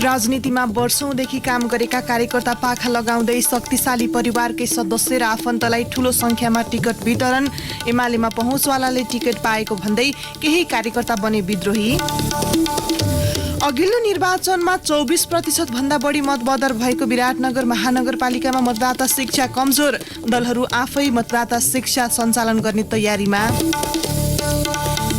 राजनीतिमा वर्षौंदेखि काम गरेका कार्यकर्ता पाखा लगाउँदै शक्तिशाली परिवारकै सदस्य र आफन्तलाई ठूलो संख्यामा टिकट वितरण। एमालेमा पहुँचवालाले टिकट पाएको भन्दै केही कार्यकर्ता बने विद्रोही। अघिल्लो निर्वाचनमा 24% भन्दा बढी मतबदर भएको विराटनगर महानगरपालिकामा मतदाता शिक्षा कमजोर। दलहरू आफै मतदाता शिक्षा सञ्चालन गर्ने तयारीमा।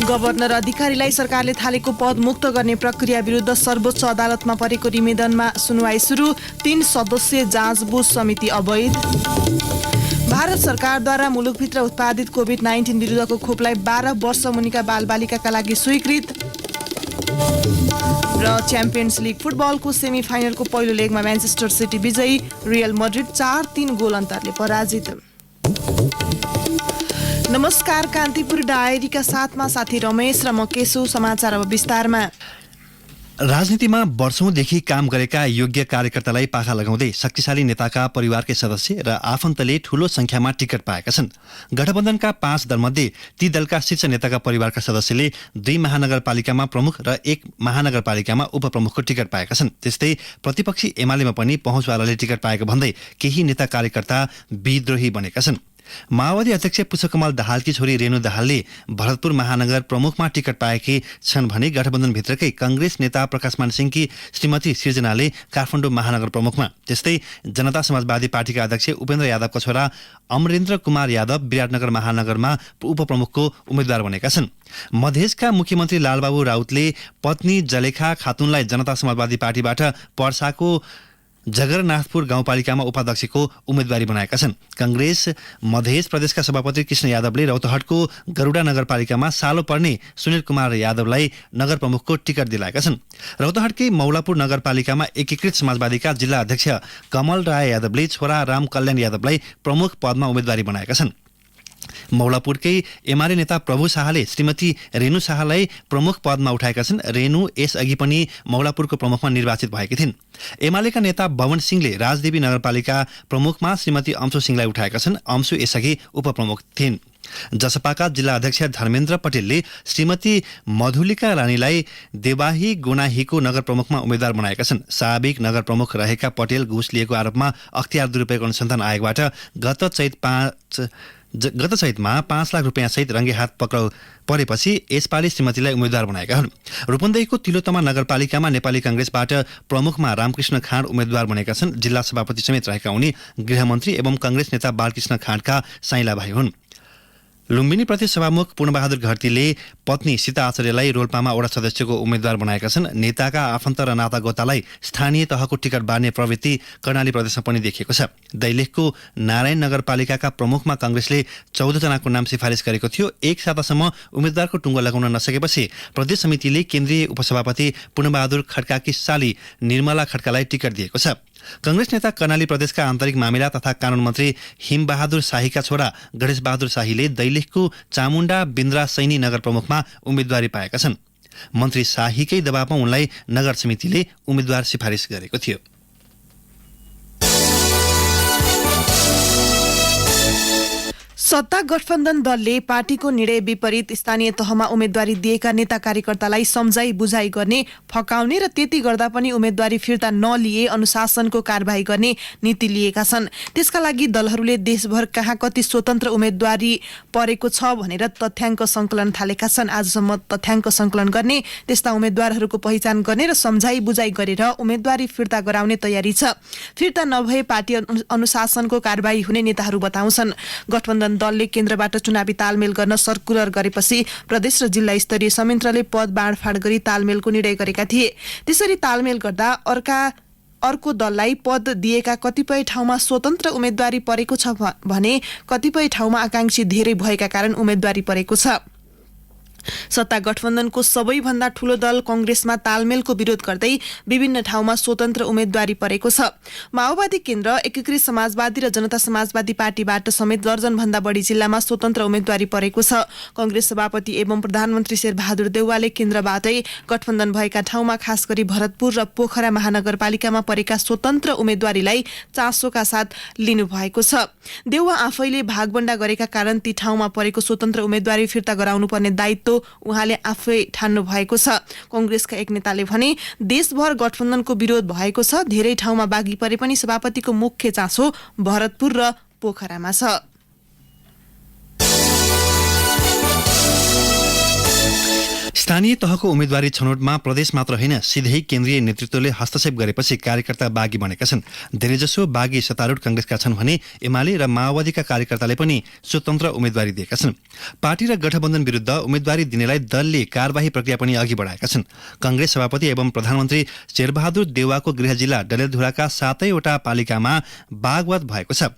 गभर्नर अधिकारीलाई सरकारले थालेको पद मुक्त गर्ने प्रक्रिया विरुद्ध सर्वोच्च अदालतमा परेको निवेदनमा सुनवाई सुरु। 3 सदस्यीय जाँचबुझ समिति अवैध। भारत सरकारद्वारा मुलुकभित्र उत्पादित कोभिड-19 विरुद्धको खोपलाई 12 वर्ष मुनिका बालबालिकाका लागि स्वीकृत। र च्याम्पियन्स लिग फुटबलको सेमी फाइनलको पहिलो लेगमा म्यानचेस्टर सिटी विजयी। रियल मड्रिड 4-3 गोल अन्तरले पराजित। नमस्कार, कान्तिपुर डायरीका साथमा साथी रमेश र म केशु। समाचार अब विस्तारमा। राजनीतिमा वर्षौंदेखि काम गरेका योग्य कार्यकर्तालाई पाखा लगाउँदै शक्तिशाली नेताका परिवारकै सदस्य र आफन्तले ठूलो संख्यामा टिकट पाएका छन्। गठबन्धनका 5 दलमध्ये ती दलका शीर्ष नेताका परिवारका सदस्यले 2 महानगरपालिकामा प्रमुख र 1 महानगरपालिकामा उपप्रमुखको टिकट पाएका छन्। त्यस्तै प्रतिपक्षी एमालेमा पनि पहुँचवालाले टिकट पाएको भन्दै केही नेता कार्यकर्ता विद्रोही बनेका छन्। माओवादी अध्यक्ष पुष्पकमल दाहालकी छोरी रेणु दाहालले भरतपुर महानगर प्रमुखमा टिकट पाएकी छन् भने गठबन्धनभित्रकै कांग्रेस नेता प्रकाशमान सिंहकी श्रीमती सृजनाले काठमाडौँ महानगर प्रमुखमा, त्यस्तै जनता समाजवादी पार्टीका अध्यक्ष उपेन्द्र यादवका छोरा अमरेन्द्र कुमार यादव विराटनगर महानगरमा उपप्रमुखको उम्मेद्वार बनेका छन्। मधेसका मुख्यमन्त्री लालबाबु राउतले पत्नी जलेखा खातुनलाई जनता समाजवादी पार्टीबाट पर्साको जगरनाथपुर गाउँपालिकामा उपाध्यक्षको उम्मेदवारी बनाएका छन्। कांग्रेस मधेस प्रदेशका सभापति कृष्ण यादवले रौतहटको गरुडा नगरपालिकामा सालो पर्ने सुनिल कुमार यादवलाई नगर प्रमुखको टिकट दिलाएका छन्। रौतहटकै मौलापुर नगरपालिकामा एकीकृत समाजवादीका जिल्ला अध्यक्ष कमल राय यादवले छोरा राम कल्याण यादवलाई प्रमुख पदमा उम्मेदवारी बनाएका छन्। मौलापुरकै एमाले नेता प्रभु शाहले श्रीमती रेणु शाहलाई प्रमुख पदमा उठाएका छन्। रेणु यसअघि पनि मौलापुरको प्रमुखमा निर्वाचित भएकी थिइन्। एमालेका नेता भवन सिंहले राजदेवी नगरपालिका प्रमुखमा श्रीमती अंशु सिंहलाई उठाएका छन्। अंशु यसअघि उपप्रमुख थिइन्। जसपाका जिल्ला अध्यक्ष धर्मेन्द्र पटेलले श्रीमती मधुलिका रानीलाई देवाही गुनाहीको नगर प्रमुखमा उम्मेद्वार बनाएका छन्। साबिक नगर प्रमुख रहेका पटेल घुस लिएको आरोपमा अख्तियार दुरुपयोग अनुसन्धान आयोगबाट गत चैतमा 5 लाख रुपियाँ सहित रंगे हात पक्राउ परेपछि यसपालि श्रीमतीलाई उम्मेद्वार बनाएका हुन्। रूपन्देहीको तिलोत्तमा नगरपालिकामा नेपाली कांग्रेसबाट प्रमुखमा रामकृष्ण खाँड उम्मेद्वार बनेका छन्। जिल्ला सभापति समेत रहेका उनी गृहमन्त्री एवं कांग्रेस नेता बालकृष्ण खाँडका साइला भाइ हुन्। लुम्बिनी प्रदेश सभामुख पूर्णबहादुर घरतीले पत्नी सीता आचार्यलाई रोल्पामा वडा सदस्यको उम्मेद्वार बनाएका छन्। नेताका आफन्त र नातागोतालाई स्थानीय तहको टिकट बाँड्ने प्रवृत्ति कर्णाली प्रदेशमा पनि देखिएको छ। दैलेखको नारायण नगरपालिकाका प्रमुखमा कांग्रेसले 14 जनाको नाम सिफारिस गरेको थियो। एक सातासम्म उम्मेद्वारको टुङ्गो लगाउन नसकेपछि प्रदेश समितिले केन्द्रीय उपसभापति पूर्णबहादुर खड्काकी साली निर्मला खड्कालाई टिकट दिएको छ। कांग्रेस नेता कर्णाली प्रदेशका आन्तरिक मामिला तथा कानून मन्त्री हिमबहादुर शाहीका छोरा गणेश बहादुर शाहीले दैलेखको चामुण्डा बिन्द्रा सैनी नगर प्रमुखमा उम्मेद्वारी पाएका छन्। मन्त्री शाहीकै दबावमा उनलाई नगर समितिले उम्मेद्वार सिफारिस गरेको थियो। सत्ता गठबन्धन दलले पार्टीको निर्णय विपरीत स्थानीय तहमा उम्मेदवारी दिएका नेता कार्यकर्तालाई सम्झाई बुझाई गर्ने, फकाउने र त्यति गर्दा पनि उम्मेदवारी फिर्ता नलिए अनुशासनको कारबाही गर्ने नीति लिएका छन्। त्यसका लागि दलहरूले देशभर कहाँ कति स्वतन्त्र उम्मेदवारी परेको छ भनेर तथ्याङ्क संकलन थालेका छन्। आजसम्म तथ्याङ्क संकलन गर्ने, त्यस्ता उम्मेदवारहरूको पहिचान गर्ने र सम्झाई बुझाई गरेर उम्मेदवारी फिर्ता गराउने तयारी छ। फिर्ता नभए पार्टी अनुशासनको कारबाही हुने नेताहरू बताउँछन्। गठबन्धन दलले केन्द्रबाट चुनावी तालमेल गर्न सर्कुलर गरेपछि प्रदेश र जिल्ला स्तरीय संयन्त्रले पद बाँडफाँड गरी तालमेलको निर्णय गरेका थिए। त्यसरी तालमेल गर्दा अर्को दललाई पद दिएका कतिपय ठाउँमा स्वतन्त्र उम्मेदवारी परेको छ भने कतिपय ठाउँमा आकांक्षी धेरै भएका कारण उम्मेदवारी परेको छ। सत्ता गठबन्धनको सबैभन्दा ठूलो दल कांग्रेसमा तालमेलको विरोध गर्दै विभिन्न ठाउँमा स्वतन्त्र उम्मेदवारी परेको छ। माओवादी केन्द्र, एकीकृत समाजवादी र जनता समाजवादी पार्टीबाट समेत दर्जन भन्दा बढी जिल्लामा स्वतन्त्र उम्मेदवारी परेको छ। कांग्रेस सभापति एवं प्रधानमन्त्री शेरबहादुर देउवाले केन्द्रबाटै गठबन्धन भएका ठाउँमा खास गरी भरतपुर र पोखरा महानगरपालिकामा परेका स्वतन्त्र उम्मेदवारीलाई चासोका साथ लिनुभएको छ। देउवा आफैले भागबण्डा गरेका कारण ती ठाउँमा परेको स्वतन्त्र उम्मेदवारी फिर्ता गराउनुपर्ने दायित्व उहाँले आफै ठान्नु भएको छ। कांग्रेसका एक नेताले भने देशभर गठबन्धनको विरोध भएको छ। धेरै ठाउँमा बागी परे पनि सभापतिको मुख्य चासो भरतपुर र पोखरामा छ। स्थानीय तहको उम्मेदवारी छनौटमा प्रदेश मात्र होइन सिधै केन्द्रीय नेतृत्वले हस्तक्षेप गरेपछि कार्यकर्ता बागी बनेका छन्। धेरैजसो बागी सत्तारूढ कांग्रेसका छन् भने एमाले र माओवादीका कार्यकर्ताले पनि स्वतन्त्र उम्मेदवारी दिएका छन्। पार्टी र गठबन्धन विरुद्ध उम्मेदवारी दिनेलाई दलले कार्यवाही प्रक्रिया पनि अघि बढाएका छन्। कांग्रेस सभापति एवं प्रधानमन्त्री शेरबहादुर देउवाको गृह जिल्ला डडेलधुराका 7वटा पालिकामा बागवाद भएको छ।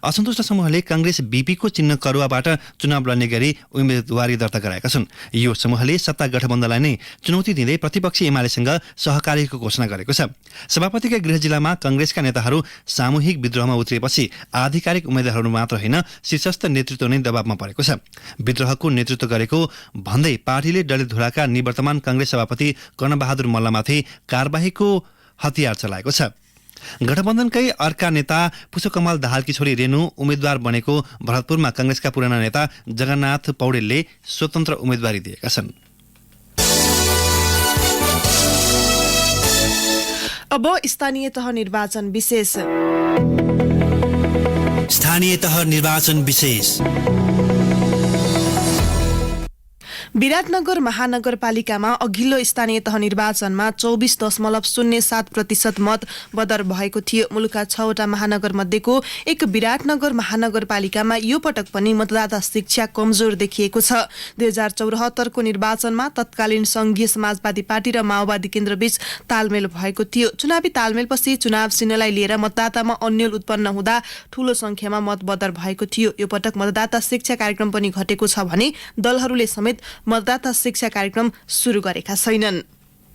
असन्तुष्ट समूहले कांग्रेस बीपीको चिन्ह करुवाबाट चुनाव लड्ने गरी उम्मेदवारी दर्ता गराएका छन्। यो समूहले सत्ता गठबन्धनलाई नै चुनौती दिँदै प्रतिपक्षी एमालेसँग सहकारीको घोषणा गरेको छ। सभापतिका गृह जिल्लामा कांग्रेसका नेताहरू सामूहिक विद्रोहमा उत्रिएपछि आधिकारिक उम्मेद्वारहरू मात्र होइन शीर्षस्थ नेतृत्व नै दबावमा परेको छ। विद्रोहको नेतृत्व गरेको भन्दै पार्टीले डडेलधुराका निवर्तमान कांग्रेस सभापति कर्णबहादुर मल्लमाथि कारबाहीको हतियार चलाएको छ। गठबन्धनकै अर्का नेता पुष्पकमल दाहालकी छोरी रेणु उम्मेद्वार बनेको भरतपुरमा कांग्रेसका पुराना नेता जगन्नाथ पौडेलले स्वतन्त्र उम्मेदवारी दिएका छन्। अब स्थानीय तह निर्वाचन विशेष। स्थानीय तह निर्वाचन विशेष। विराटनगर महानगरपालिकामा अघिल्लो स्थानीय तह निर्वाचनमा 24.07% मत बदर भएको थियो। मुलुकका 6वटा महानगर मध्येको एक विराटनगर महानगरपालिकामा यो पटक पनि मतदाता शिक्षा कमजोर देखिएको छ। 2074 को निर्वाचनमा तत्कालीन संघीय समाजवादी पार्टी र माओवादी केन्द्रबीच तालमेल भएको थियो। चुनावी तालमेलपछि चुनाव चिन्हलाई लिएर मतदातामा अन्यल उत्पन्न हुँदा ठूलो संख्यामा मत बदर भएको थियो। यो पटक मतदाता शिक्षा कार्यक्रम पनि घटेको छ भने दलहरूले समेत मतदाता शिक्षा कार्यक्रम सुरु गरेका छैनन्।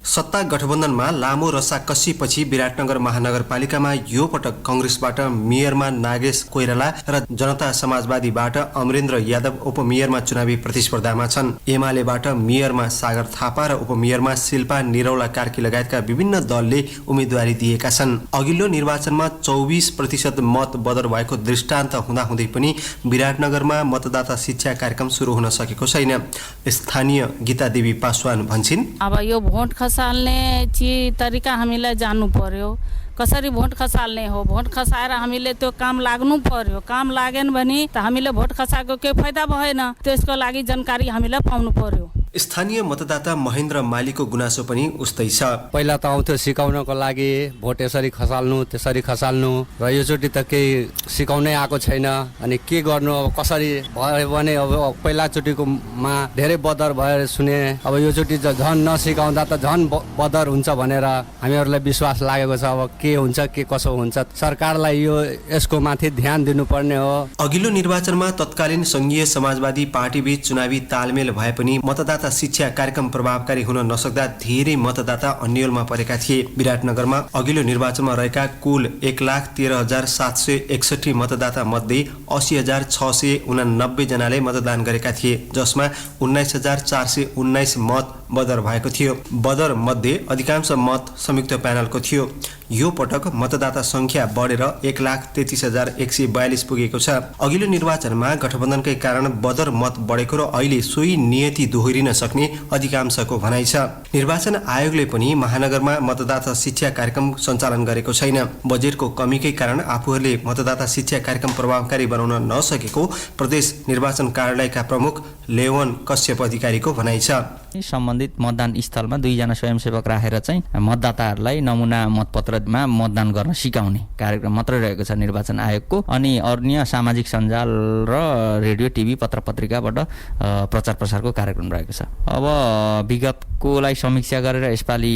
सत्ता गठबन्धनमा लामो रसाकसीपछि विराटनगर महानगरपालिकामा यो पटक कांग्रेसबाट मेयरमा नागेश कोइराला र जनता समाजवादीबाट अमरेन्द्र यादव उपमेयरमा चुनावी प्रतिस्पर्धामा छन्। एमालेबाट मेयरमा सागर थापा र उपमेयरमा शिल्पा निरौला कार्की लगायतका विभिन्न दलले उम्मेदवारी दिएका छन्। अघिल्लो निर्वाचनमा 24% मत बदर भएको दृष्टान्त हुँदाहुँदै पनि विराटनगरमा मतदाता शिक्षा कार्यक्रम सुरु हुन सकेको छैन। स्थानीय गीता देवी पासवान भन्छिन्, अब यो भोट खसाल्ने तरिका हामीलाई जान्नु पर्यो। कसरी भोट खसाल्ने हो, भोट खसाएर हामीले त्यो काम लाग्नु पर्यो। काम लागेन भने त हामीले भोट खसाएको केही फाइदा भएन। त्यसको लागि जानकारी हामीलाई पाउनु पर्यो। स्थानीय मतदाता महेन्द्र मालीको गुनासो पनि उस्तै छ। पहिला त आउँथ्यो सिकाउनको लागि भोट यसरी खसाल्नु त्यसरी खसाल्नु र योचोटि त केही सिकाउनै आएको छैन। अनि के गर्नु, अब कसरी भयो भने अब पहिलाचोटिकोमा धेरै बदर भएर सुने, अब योचोटि झन् नसिकाउँदा त झन् बदर हुन्छ भनेर हामीहरूलाई विश्वास लागेको छ। अब के हुन्छ के कसो हुन्छ, सरकारलाई यो यसको माथि ध्यान दिनुपर्ने हो। अघिल्लो निर्वाचनमा तत्कालीन संघीय समाजवादी पार्टीबीच चुनावी तालमेल भए पनि मतदाता शिक्षा कार्यक्रम प्रभावकारी हुन नसक्दा धेरै मतदाता अन्यलमा परेका थिए। विराटनगरमा अघिल्लो निर्वाचनमा रहेका कुल 1,13,761 मतदाता मध्ये 80,689 जनाले मतदान गरेका थिए, जसमा 19,419 मत बदर भएको थियो। बदर मध्ये अधिकांश मत संयुक्त प्यानलको थियो। यो पटक मतदाता संख्या बढेर 1,33,142 पुगेको छ। अघिल्लो निर्वाचनमा गठबन्धनकै कारण बदर मत बढेको र अहिले सोही नियति दोहोरिन सक्ने अधिकांशको भनाइ छ। निर्वाचन आयोगले पनि महानगरमा मतदाता शिक्षा कार्यक्रम सञ्चालन गरेको छैन। बजेटको कमीकै कारण आफूहरूले मतदाता शिक्षा कार्यक्रम प्रभावकारी बनाउन नसकेको प्रदेश निर्वाचन कार्यालयका प्रमुख लेवन कश्यप अधिकारीको भनाइ छ। सम्बन्धित मतदान स्थलमा 2 जना स्वयंसेवक राखेर चाहिँ मतदाताहरूलाई नमुना मतपत्रमा मतदान गर्न सिकाउने कार्यक्रम मात्रै रहेको छ निर्वाचन आयोगको। अनि अन्य सामाजिक सञ्जाल र रेडियो टिभी पत्र पत्रिकाबाट प्रचार प्रसारको कार्यक्रम रहेको छ। अब विगतकोलाई समीक्षा गरेर यसपालि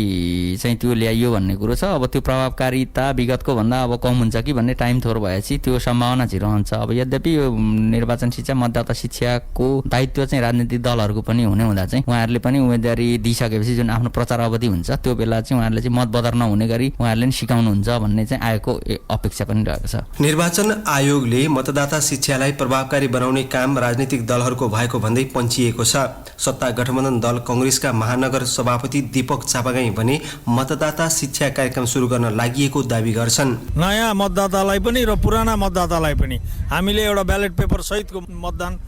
चाहिँ त्यो ल्याइयो भन्ने कुरो छ। अब त्यो प्रभावकारिता विगतको भन्दा अब कम हुन्छ कि भन्ने टाइम थोर भएपछि त्यो सम्भावना चाहिँ रहन्छ। अब यद्यपि यो निर्वाचन शिक्षा मतदाता शिक्षाको दायित्व चाहिँ राजनीतिक दलहरूको पनि हुने हुँदा चाहिँ उहाँहरूले पनि उम्मेदवारी दिइसकेपछि जुन आफ्नो प्रचार अवधि हुन्छ त्यो बेला चाहिँ उहाँहरूले चाहिँ मत बदर नहुने गरी उहाँहरूले सिकाउनुहुन्छ भन्ने चाहिँ आयोगको अपेक्षा पनि रहेको छ। निर्वाचन आयोगले मतदाता शिक्षालाई प्रभावकारी बनाउने काम राजनीतिक दलहरूको भएको भन्दै पन्छिएको छ। सत्ता गठबन्धन दल कांग्रेसका महानगर सभापति दीपक चापागाई भने मतदाता शिक्षा कार्यक्रम सुरु गर्न लागिएको दावी गर्छन्। नयाँ मतदातालाई पनि र पुराना मतदातालाई पनि हामीले एउटा ब्यालेट पेपर सहितको मतदान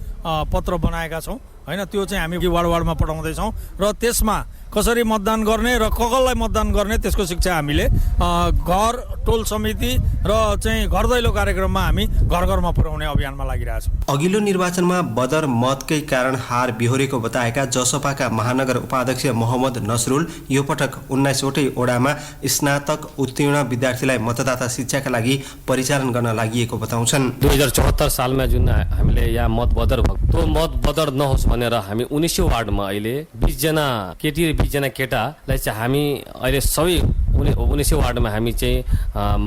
पत्र बनाएका छौँ होइन त्यो चाहिँ हामी वार्डमा पठाउँदैछौँ र त्यसमा कसरी मतदान गर्ने र कसलाई मतदान गर्ने त्यसको शिक्षा हामीले घर टोल समिति र चाहिँ घर दैलो कार्यक्रममा हामी घर घरमा पुर्याउने अभियानमा लागिरहेछौँ। अघिल्लो निर्वाचनमा बदर मतकै कारण हार बिहोरेको बताएका जसपाका महानगर उपाध्यक्ष मोहम्मद नसरुल यो पटक 19वटै ओडामा स्नातक उत्तीर्ण विद्यार्थीलाई मतदाता शिक्षाका लागि परिचालन गर्न लागि बताउँछन्। 2074 सालमा जुन हामीले यहाँ मत बदर भयो त्यो मत बदर नहोस् भनेर हामी 19 वार्डमा अहिले 20 जना केटी र 20 जना केटालाई चाहिँ हामी अहिले सबै 19 वार्डमा हामी चाहिँ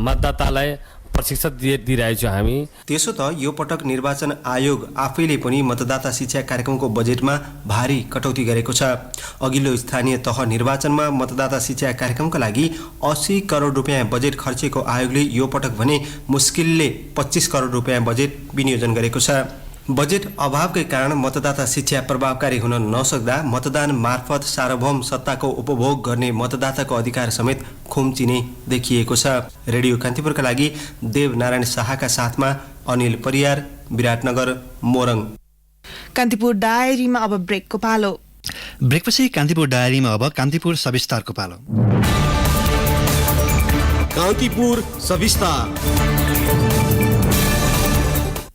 मतदातालाई प्रशिक्षण दिइरहेको छौँ हामी। त्यसो त यो पटक निर्वाचन आयोग आफैले पनि मतदाता शिक्षा कार्यक्रमको बजेटमा भारी कटौती गरेको छ। अघिल्लो स्थानीय तह निर्वाचनमा मतदाता शिक्षा कार्यक्रमका लागि 80 करोड रुपियाँ बजेट खर्चेको आयोगले यो पटक भने मुस्किलले 25 करोड रुपियाँ बजेट विनियोजन गरेको छ। बजेट अभावकै कारण मतदाता शिक्षा प्रभावकारी हुन नसक्दा मतदान मार्फत सार्वभौम सत्ताको उपभोग गर्ने मतदाताको अधिकार समेत खुम्चिने देखिएको छ। रेडियो कान्तिपुरका लागि देवनारायण शाहका साथमा अनिल परियार, विराटनगर, मोरङ। कान्तिपुर डायरीमा अब ब्रेकको पालो। ब्रेकपछि कान्तिपुर डायरीमा अब कान्तिपुर सविस्तारको पालो। कान्तिपुर सविस्तार।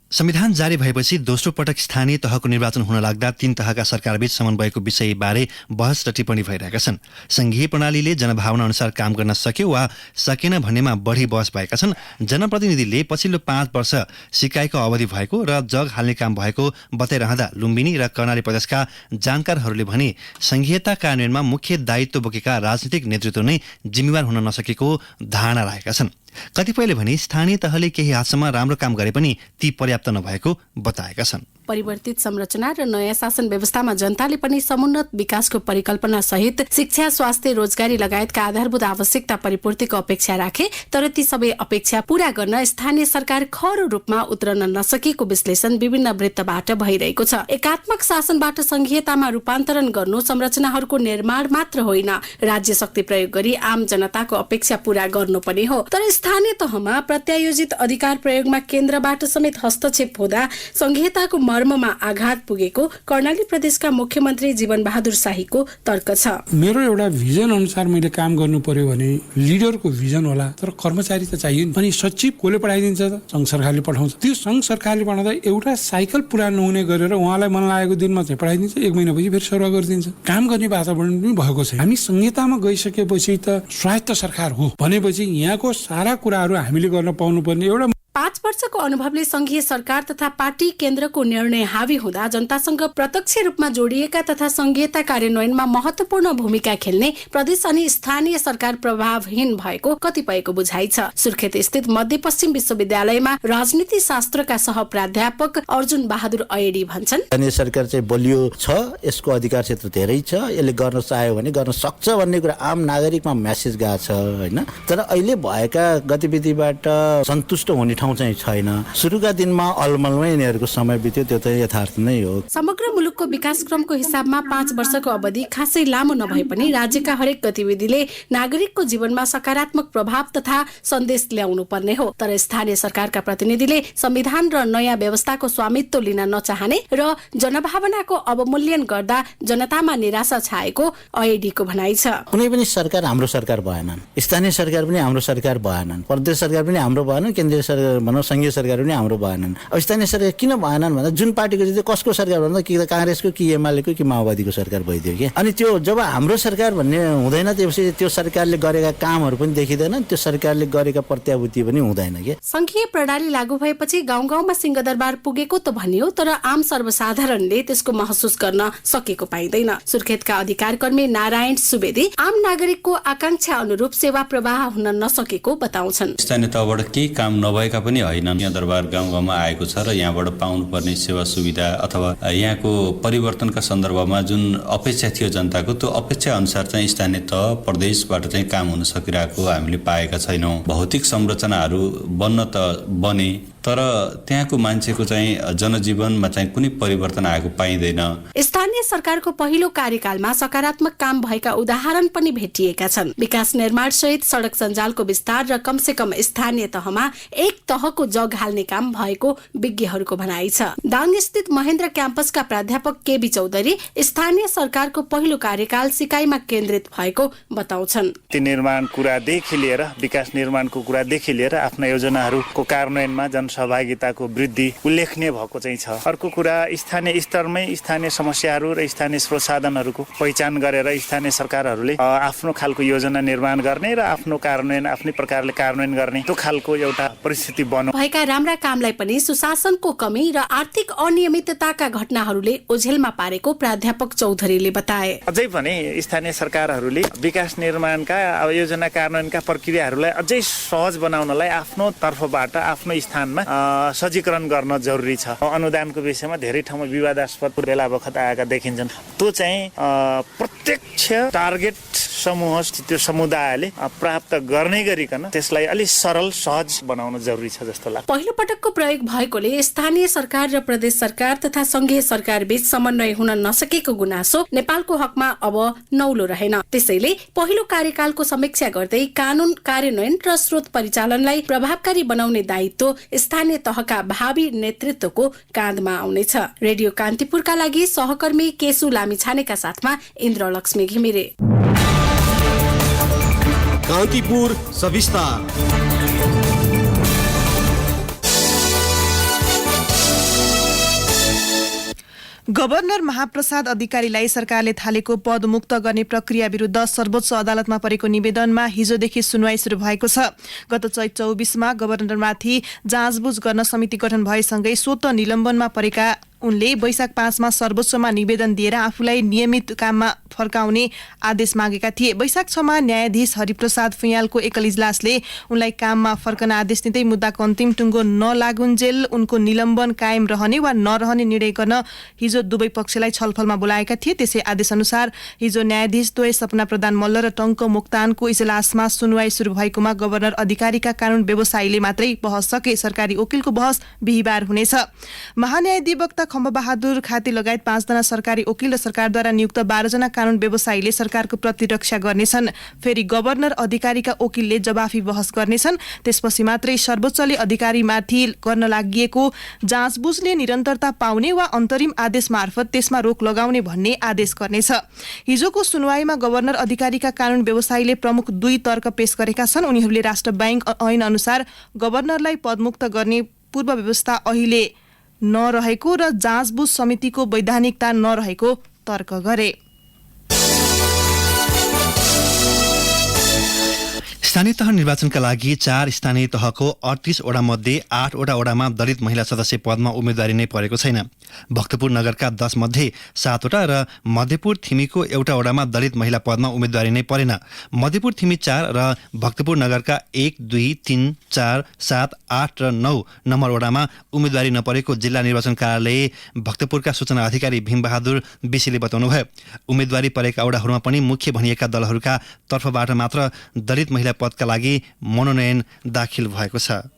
संविधान जारी भएपछि दोस्रो पटक स्थानीय तहको निर्वाचन हुन लाग्दा 3 तहका सरकारबीच समन्वयको विषयबारे बहस र टिप्पणी भइरहेका छन्। संघीय प्रणालीले जनभावना अनुसार काम गर्न सक्यो वा सकेन भन्नेमा बढी बहस भएका छन्। जनप्रतिनिधिले पछिल्लो 5 वर्ष सिकाइको अवधि भएको र जग हाल्ने काम भएको बताइरहँदा लुम्बिनी र कर्णाली प्रदेशका जानकारहरूले भने संघीयता कार्यान्वयनमा मुख्य दायित्व बोकेका राजनीतिक नेतृत्व नै जिम्मेवार हुन नसकेको धारणा राखेका छन्। कतिपयले भने स्थानीय तहले केही हदसम्म राम्रो काम गरे पनि ती पर्याप्त नभएको बताएका छन्। परिवर्तित संरचना र नयाँ शासन व्यवस्थामा जनताले पनि समुन्नत विकासको परिकल्पना सहित शिक्षा, स्वास्थ्य, रोजगारी लगायतका आधारभूत आवश्यकता परिपूर्तिको अपेक्षा राखे, तर ती सबै अपेक्षा पूरा गर्न स्थानीय सरकार खरो रूपमा उत्रन नसकेको विश्लेषण विभिन्न वृत्तबाट भइरहेको छ। एकात्मक शासनबाट संघीयतामा रूपान्तरण गर्नु संरचनाहरूको निर्माण मात्र होइन, राज्य शक्ति प्रयोग गरी आम जनताको अपेक्षा पूरा गर्नु पनि हो। तर स्थानीय तहमा प्रत्यायोजित अधिकार प्रयोगमा केन्द्रबाट समेत हस्तक्षेप हुँदा संघीयताको मर्ममा आघात पुगेको कर्णाली प्रदेशका मुख्यमन्त्री जीवन बहादुर शाहीको तर्क छ। मेरो एउटा भिजन अनुसार मैले काम गर्नु पर्यो भने लिडरको भिजन होला, तर कर्मचारी त चाहियो नि। अनि सचिव कसले पठाइदिन्छ त? संघ सरकारले पठाउँछ। त्यो संघ सरकारले पठाउँदा एउटा साइकल पुरा नहुने गरेर उहाँलाई मन लागेको दिनमा चाहिँ पठाइदिन्छ, 1 महिनापछि फेरि सरुवा गरिदिन्छ। काम गर्ने वातावरण पनि भएको छैन। हामी संहितामा गइसकेपछि त स्वायत्त सरकार हो भनेपछि यहाँको सारा कुराहरू हामीले गर्न पाउनुपर्ने एउटा 5 वर्षको अनुभवले संघीय सरकार तथा पार्टी केन्द्रको निर्णय हावी हुँदा जनतासँग प्रत्यक्ष रूपमा जोडिएका तथा संघीयता कार्यान्वयनमा महत्वपूर्ण भूमिका खेल्ने प्रदेश अनि स्थानीय सरकार प्रभावहीन भएको कतिपयको बुझाइ छ। सुर्खेत स्थित मध्यपश्चिम विश्वविद्यालयमा राजनीति शास्त्रका सह प्राध्यापक अर्जुन बहादुर अयडी भन्छन्, स्थानीय सरकार चाहिँ बलियो छ, यसको अधिकार क्षेत्र धेरै छ, यसले गर्न चाह्यो भने गर्न सक्छ भन्ने कुरा आम नागरिकमा मेसेज गएको छ हैन। तर अहिले भएका गतिविधिबाट सन्तुष्ट हुने ठाउँ चाहिँ छैन। सुरुका दिनमा अलमलमै यिनीहरूको समय बित्यो, त्यो त यथार्थ नै हो। समग्र मुलुकको विकास क्रमको हिसाबमा 5 वर्षको अवधि खासै लामो नभए पनि राज्यका हरेक गतिविधिले नागरिकको जीवनमा सकारात्मक प्रभाव तथा सन्देश ल्याउनु पर्ने हो। तर स्थानीय सरकारका प्रतिनिधिले संविधान र नयाँ व्यवस्थाको स्वामित्व लिन नचाहने र जनभावनाको अवमूल्यन गर्दा जनतामा निराशा छाएको अयडीको भनाइ छ। कुनै पनि सरकार हाम्रो सरकार भएनन्, स्थानीय सरकार पनि हाम्रो सरकार भएनन्, प्रदेश सरकार पनि हाम्रो भएनन्, केन्द्रीय सरकार भनौँ संघीय सरकार पनि हाम्रो भएनन्। अब स्थानीय सरकार किन भएनन् भन्दा जुन पार्टीको चाहिँ कसको सरकार भन्दा कि काङ्ग्रेसको कि एमालेको कि माओवादीको सरकार भइदियो कि। अनि त्यो जब हाम्रो सरकार भन्ने हुँदैन त्यसपछि त्यो सरकारले गरेका कामहरू पनि देखिँदैन, त्यो सरकारले गरेका प्रत्याभूति पनि हुँदैन कि। संघीय प्रणाली लागू भएपछि गाउँ गाउँमा सिंहदरबार पुगेको त भनियो, तर आम सर्वसाधारणले त्यसको महसुस गर्न सकेको पाइँदैन। सुर्खेतका अधिकारकर्मी नारायण सुवेदी आम नागरिकको आकांक्षा अनुरूप सेवा प्रवाह हुन नसकेको बताउँछन्। स्थानीय तहबाट केही काम नभएका पनि होइन, यहाँ दरबार गाउँ गाउँमा आएको छ र यहाँबाट पाउनुपर्ने सेवा सुविधा अथवा यहाँको परिवर्तनका सन्दर्भमा जुन अपेक्षा थियो जनताको, त्यो अपेक्षा अनुसार चाहिँ स्थानीय तह प्रदेशबाट चाहिँ काम हुन सकिरहेको हामीले पाएका छैनौँ। भौतिक संरचनाहरू बन्न त बने, तर त्यहाँको मान्छेको चाहिँ जनजीवनमा चाहिँ कुनै परिवर्तन आएको पाइँदैन। स्थानीय सरकारको पहिलो कार्यकालमा सकारात्मक काम भएका उदाहरण पनि भेटिएका छन्। विकास निर्माण सहित सडक सञ्जालको विस्तार र कम से कम स्थानीय तहमा एक तहको जग हाल्ने काम भएको विज्ञहरूको भनाइ छ। दाङ स्थित महेन्द्र क्याम्पसका प्राध्यापक केबी चौधरी स्थानीय सरकारको पहिलो कार्यकाल सिकाइमा केन्द्रित भएको बताउँछन्। निर्माण कुरादेखि लिएर विकास निर्माणको कुरादेखि लिएर आफ्ना योजनाहरूको कार्यान्वयनमा जनसहभागिताको वृद्धि उल्लेखनीय भएको चाहिँ छ। अर्को कुरा स्थानीय स्तरमै स्थानीय समस्याहरू र स्थानीय स्रोत साधनहरूको पहिचान गरेर स्थानीय सरकारहरूले आफ्नो खालको योजना निर्माण गर्ने र आफ्नो कार्यान्वयन आफ्नै प्रकारले कार्यान्वयन गर्ने त्यो खालको एउटा परिस्थिति बन्यो। भएका राम्रा कामलाई पनि सुशासनको कमी र आर्थिक अनियमितताका घटनाहरूले ओझेलमा पारेको प्राध्यापक चौधरीले बताए। अझै पनि स्थानीय सरकारहरूले विकास निर्माणका योजना कार्यान्वयनका प्रक्रियाहरूलाई अझै सहज बनाउनलाई आफ्नो तर्फबाट आफ्नो स्थानमा सजीकरण गर्न जरुरी छ। अनुदानको विषयमा धेरै ठाउँमा विवादास्पद बेला बखत आएका देखिन्छन्। त्यो चाहिँ प्रत्यक्ष टार्गेट समूह त्यो समुदायले प्राप्त गर्ने गरिकन त्यसलाई अलिक सरल सहज बनाउन जरुरी छ जस्तो लाग्छ। पहिलो पटकको प्रयोग भएकोले स्थानीय सरकार र प्रदेश सरकार तथा संघीय सरकार बीच समन्वय हुन नसकेको गुनासो नेपालको हकमा अब नौलो रहेन। त्यसैले पहिलो कार्यकालको समीक्षा गर्दै कानून कार्यान्वयन र स्रोत परिचालनलाई प्रभावकारी बनाउने दायित्व स्थानीय तहका भावी नेतृत्वको काँधमा आउनेछ। रेडियो कान्तिपुरका लागि सहकर्मी केसु लामिछानेका साथमा इन्द्रलक्ष्मी घिमिरे। कान्तिपुर सविस्तार। गभर्नर महाप्रसाद अधिकारीलाई सरकारले थालेको पदमुक्त गर्ने प्रक्रिया विरुद्ध सर्वोच्च अदालतमा परेको निवेदनमा हिजोदेखि सुनवाई शुरू भएको छ। गत चैत 24मा गभर्नरमाथि जाँचबुझ गर्न समिति गठन भएसँगै स्वतः निलम्बनमा परेका उनले वैशाख 5मा सर्वोच्चमा निवेदन दिएर आफूलाई नियमित काममा फर्काउने आदेश मागेका थिए। वैशाख 6मा न्यायाधीश हरिप्रसाद फुयालको एकल इजलासले उनलाई काममा फर्कन आदेश दिँदै मुद्दाको अन्तिम टुङ्गो नलागुन्जेल उनको निलम्बन कायम रहने वा नरहने निर्णय गर्न हिजो दुवै पक्षलाई छलफलमा बोलाएका थिए। त्यसै आदेश अनुसार हिजो न्यायाधीश द्वय सपना प्रधान मल्ल र टङ्क मोक्तानको इजलासमा सुनवाई शुरू भएकोमा गभर्नर अधिकारीका कानून व्यवसायीले मात्रै बहस सके। सरकारी वकिलको बहस बिहिबार हुनेछ। महान्यायाधिवक्ता खम्बबहादुर खाती लगायत 5 जना सरकारी वकिल र सरकारद्वारा नियुक्त 12 जना कानून व्यवसायीले सरकारको प्रतिरक्षा गर्नेछन्। फेरि गभर्नर अधिकारीका वकिलले जवाफी बहस गर्नेछन्। त्यसपछि मात्रै सर्वोच्चले अधिकारीमाथि गर्न लागिएको जाँचबुझले निरन्तरता पाउने वा अन्तरिम आदेश मार्फत त्यसमा रोक लगाउने भन्ने आदेश गर्नेछ। हिजोको सुनवाईमा गभर्नर अधिकारीका कानून व्यवसायीले प्रमुख 2 तर्क पेश गरेका छन्। उनीहरूले राष्ट्र बैंक ऐन अनुसार गभर्नरलाई पदमुक्त गर्ने पूर्व व्यवस्था अहिले नरहेको र जाँचबुझ समितिको वैधानिकता नरहेको तर्क गरे। स्थानीय तह निर्वाचनका लागि 4 स्थानीय तहको 38 वडा मध्ये 8 वटा वडामा दलित महिला सदस्य पदमा उम्मेदवारी नै परेको छैन। भक्तपुर नगरका 10 मध्ये 7 वटा र मध्यपुर थिमीको एउटा वडामा दलित महिला पदमा उम्मेदवारी नै परेन। मध्यपुर थिमी 4 र भक्तपुर नगरका 1, 2, 3, 4, 7, 8 र 9 नम्बर वडामा उम्मेदवारी नपरेको जिल्ला निर्वाचन कार्यालय भक्तपुरका सूचना अधिकारी भीमबहादुर बिसीले बताउनुभयो। उम्मेदवारी परेका वडाहरूमा पनि मुख्य भनिएका दलहरूका तर्फबाट मात्र दलित महिला पदका लागि मनोनयन दाखिल भएको छ।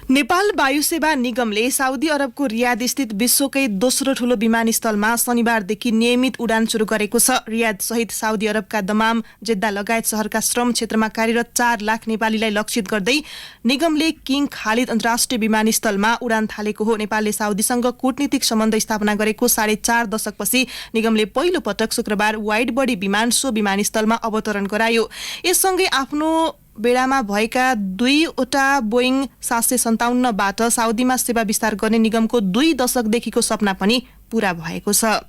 नेपाल वायु सेवा निगमले साउदी अरबको रियाद स्थित विश्वकै दोस्रो ठूलो विमानस्थलमा शनिबारदेखि नियमित उडान शुरू गरेको छ। रियाद सहित साउदी अरबका दमाम, जेद्दा लगायत शहरका श्रम क्षेत्रमा कार्यरत 4 लाख नेपालीलाई लक्षित गर्दै निगमले किङ खालिद अन्तर्राष्ट्रिय विमानस्थलमा उडान थालेको हो। नेपालले साउदीसँग कूटनीतिक सम्बन्ध स्थापना गरेको 4.5 दशकपछि निगमले पहिलो पटक शुक्रबार वाइड बडी विमान सो विमानस्थलमा अवतरण गरायो। यससँगै आफ्नो बेडामा भएका 2 वटा बोइङ 757बाट साउदीमा सेवा विस्तार गर्ने निगमको 2 दशकदेखिको सपना पनि पूरा भएको छ।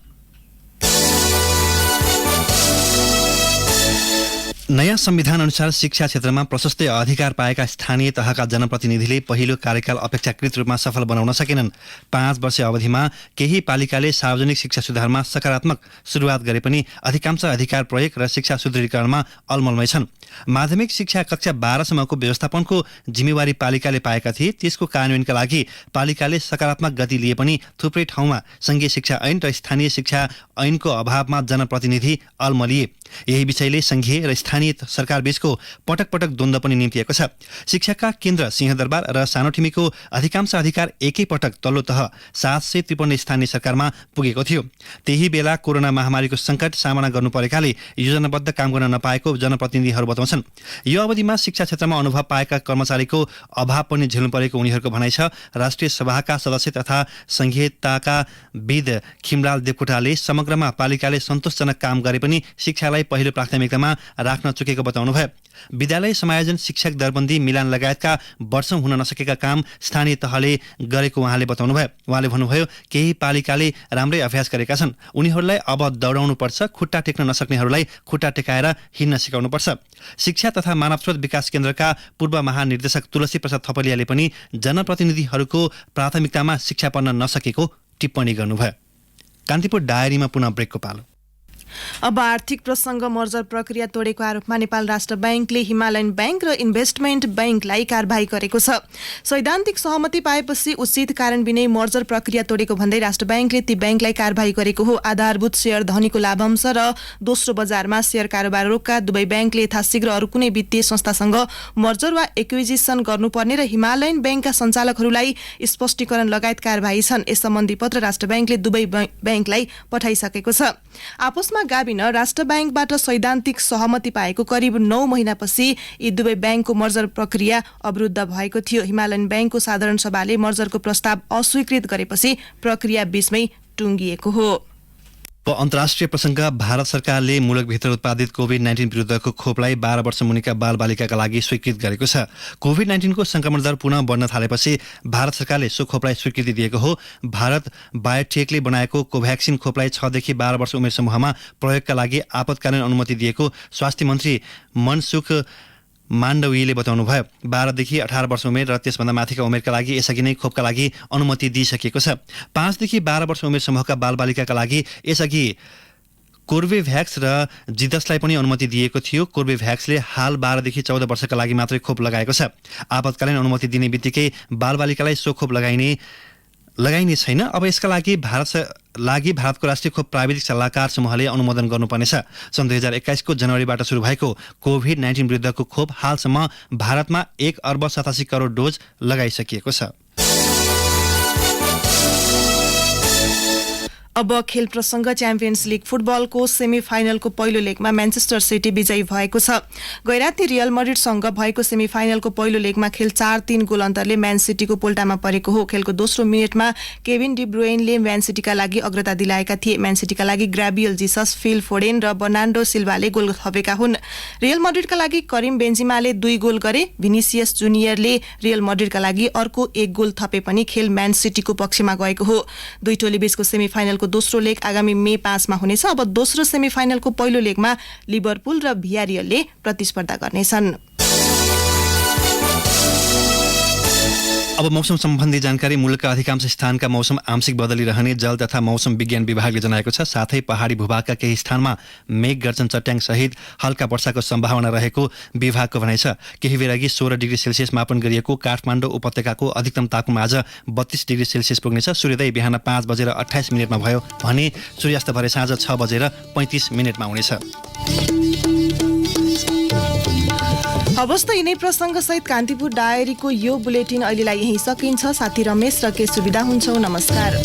नयाँ संविधान अनुसार शिक्षा क्षेत्रमा प्रशस्त अधिकार पाएका स्थानीय तहका जनप्रतिनिधिले पहिलो कार्यकाल अपेक्षाकृत रूपमा सफल बनाउन सकेनन्। 5 वर्ष अवधिमा केही पालिकाले सार्वजनिक शिक्षा सुधारमा सकारात्मक सुरुवात गरे पनि अधिकांश अधिकार प्रयोग र शिक्षा सुदृढीकरणमा अलमलमै छन्। माध्यमिक शिक्षा कक्षा 12 सम्मको व्यवस्थापनको जिम्मेवारी पालिकाले पाएका थिए। त्यसको कार्यान्वयनका लागि पालिकाले सकारात्मक गति लिए पनि थुप्रै ठाउँमा संघीय शिक्षा ऐन र स्थानीय शिक्षा ऐनको अभावमा जनप्रतिनिधि अलमलिए। यही विषयले संघीय र स्थानीय स्थानीय सरकार बीचको पटक पटक द्वन्द्व पनि निम्तिएको छ। शिक्षाका केन्द्र सिंहदरबार र सानोठिमीको अधिकांश अधिकार एकै पटक तल्लो तह 753 स्थानीय सरकारमा पुगेको थियो। त्यही बेला कोरोना महामारीको सङ्कट सामना गर्नु परेकाले योजनाबद्ध काम गर्न नपाएको जनप्रतिनिधिहरू बताउँछन्। यो अवधिमा शिक्षा क्षेत्रमा अनुभव पाएका कर्मचारीको अभाव पनि झेल्नु परेको उनीहरूको भनाइ छ। राष्ट्रिय सभाका सदस्य तथा संहिताका विद खिमलाल देवकोटाले समग्रमा पालिकाले सन्तोषजनक काम गरे पनि शिक्षालाई पहिलो प्राथमिकतामा राख्न चुकेको बताउनुभयो। विद्यालय समायोजन, शिक्षक दरबन्दी, मिलान लगायतका वर्षौं हुन नसकेका काम स्थानीय तहले गरेको उहाँले बताउनुभयो। उहाँले भन्नुभयो, केही पालिकाले राम्रै अभ्यास गरेका छन्, उनीहरूलाई अब दौडाउनु पर्छ, खुट्टा टेक्न नसक्नेहरूलाई खुट्टा टेकाएर हिँड्न सिकाउनुपर्छ। शिक्षा तथा मानव स्रोत विकास केन्द्रका पूर्व महानिर्देशक तुलसी प्रसाद थपलियाले पनि जनप्रतिनिधिहरूको प्राथमिकतामा शिक्षा पढ्न नसकेको टिप्पणी गर्नुभयो। कान्तिपुर डायरीमा पुनः ब्रेकको पालो। अब आर्थिक प्रसङ्ग मर्जर प्रक्रिया तोडेको आरोपमा नेपाल राष्ट्र बैंकले हिमालयन बैंक र इन्भेस्टमेन्ट बैंकलाई कारबाही गरेको छ। सैद्धान्तिक सहमति पाएपछि उचित कारण बिनै मर्जर प्रक्रिया तोडेको भन्दै राष्ट्र बैंकले ती बैंकलाई कारबाही गरेको हो। आधारभूत शेयर धनीको लाभांश र दोस्रो बजारमा शेयर कारोबार रोक्का दुवै बैंकले यथाशीघ्र अरू कुनै वित्तीय संस्थासँग मर्जर वा एक्विजिसन गर्नुपर्ने र हिमालयन बैंकका सञ्चालकहरूलाई स्पष्टीकरण लगायत कारबाही छन्। यस सम्बन्धी पत्र राष्ट्र बैंकले दुवै बैंकलाई पठाइसकेको छ। आपसमा गाभिन राष्ट्र बैंकबाट सैद्धान्तिक सहमति पाएको करिब 9 महिनापछि यी दुवै बैंकको मर्जर प्रक्रिया अवरुद्ध भएको थियो। हिमालयन बैंकको साधारण सभाले मर्जरको प्रस्ताव अस्वीकृत गरेपछि प्रक्रिया बीचमै टुङ्गिएको हो। अन्तर्राष्ट्रिय प्रसङ्ग, भारत सरकारले मुलुकभित्र उत्पादित कोभिड-19 विरुद्धको खोपलाई 12 वर्ष मुनिका बालबालिकाका लागि स्वीकृत गरेको छ। कोभिड-19 को संक्रमण दर पुनः बढ्न थालेपछि भारत सरकारले सो खोपलाई स्वीकृति दिएको हो। भारत बायोटेकले बनाएको कोभ्याक्सिन खोपलाई 6 देखि 12 वर्ष उमेर समूहमा प्रयोगका लागि आपतकालीन अनुमति दिएको स्वास्थ्य मन्त्री मनसुख माण्डवीले बताउनुभयो। 12 देखि 18 वर्ष उमेर र त्यसभन्दा माथिका उमेरका लागि यसअघि नै खोपका लागि अनुमति दिइसकिएको छ। 5 देखि 12 वर्ष उमेर समूहका बालबालिकाका लागि यसअघि कोर्बेभ्याक्स र जिदसलाई पनि अनुमति दिएको थियो। कोर्बेभ्याक्सले हाल 12 देखि 14 वर्षका लागि मात्रै खोप लगाएको छ। आपतकालीन अनुमति दिने बित्तिकै बालबालिकालाई सो खोप लगाइने छैन। अब यसका लागि भारतको राष्ट्रिय खोप प्राविधिक सल्लाहकार समूहले अनुमोदन गर्नुपर्नेछ। सन् 2021 को जनवरीबाट सुरु भएको कोभिड-19 विरुद्धको खोप हालसम्म भारतमा 1 अर्ब 87 करोड डोज लगाइसकिएको छ। अब खेल प्रसङ्ग, च्याम्पियन्स लिग फुटबलको सेमी फाइनलको पहिलो लेगमा म्यान्चेस्टर सिटी विजयी भएको छ। गैराती रियल मड्रिडसँग भएको सेमी फाइनलको पहिलो लेगमा खेल 4-3 गोल अन्तरले म्यान सिटीको पोल्टामा परेको हो। खेलको दोस्रो मिनेटमा केभिन डी ब्रुयनले म्यान सिटीका लागि अग्रता दिलाएका थिए। म्यान सिटीका लागि ग्राबियल जिसस, फिल फोडेन र बर्नान्डो सिल्भाले गोल थपेका हुन्। रियल मड्रिडका लागि करिम बेन्जिमाले 2 गोल गरे। भिनिसियस जुनियरले रियल मड्रिडका लागि अर्को 1 गोल थपे पनि खेल म्यान सिटीको पक्षमा गएको हो। दुई टोली बीचको सेमी फाइनलको दोस्रो लेग आगामी मे 5 मा हुनेछ। अब दोस्रो सेमी फाइनलको पहिलो लेगमा लिभरपुल र भियारियलले प्रतिस्पर्धा गर्नेछन्। अब मौसम सम्बन्धी जानकारी। मुलुकका अधिकांश स्थानका मौसम आंशिक बदलिरहने जल तथा मौसम विज्ञान विभागले जनाएको छ। साथै पहाडी भूभागका केही स्थानमा मेघ गर्जन चट्याङ सहित हल्का वर्षाको सम्भावना रहेको विभागको भनाइ छ। केही बेर अघि 16 डिग्री सेल्सियस मापन गरिएको काठमाडौँ उपत्यकाको अधिकतम तापमान आज 32 डिग्री सेल्सियस पुग्नेछ। सूर्योदय बिहान 5:28 भयो भने सूर्यास्त भरे साँझ 6:35 हुनेछ। हवस् त यिनै प्रसङ्गसहित कान्तिपुर डायरीको यो बुलेटिन अहिलेलाई यही सकिन्छ। साथी रमेश र के सुविधा हुन्छौ। नमस्कार।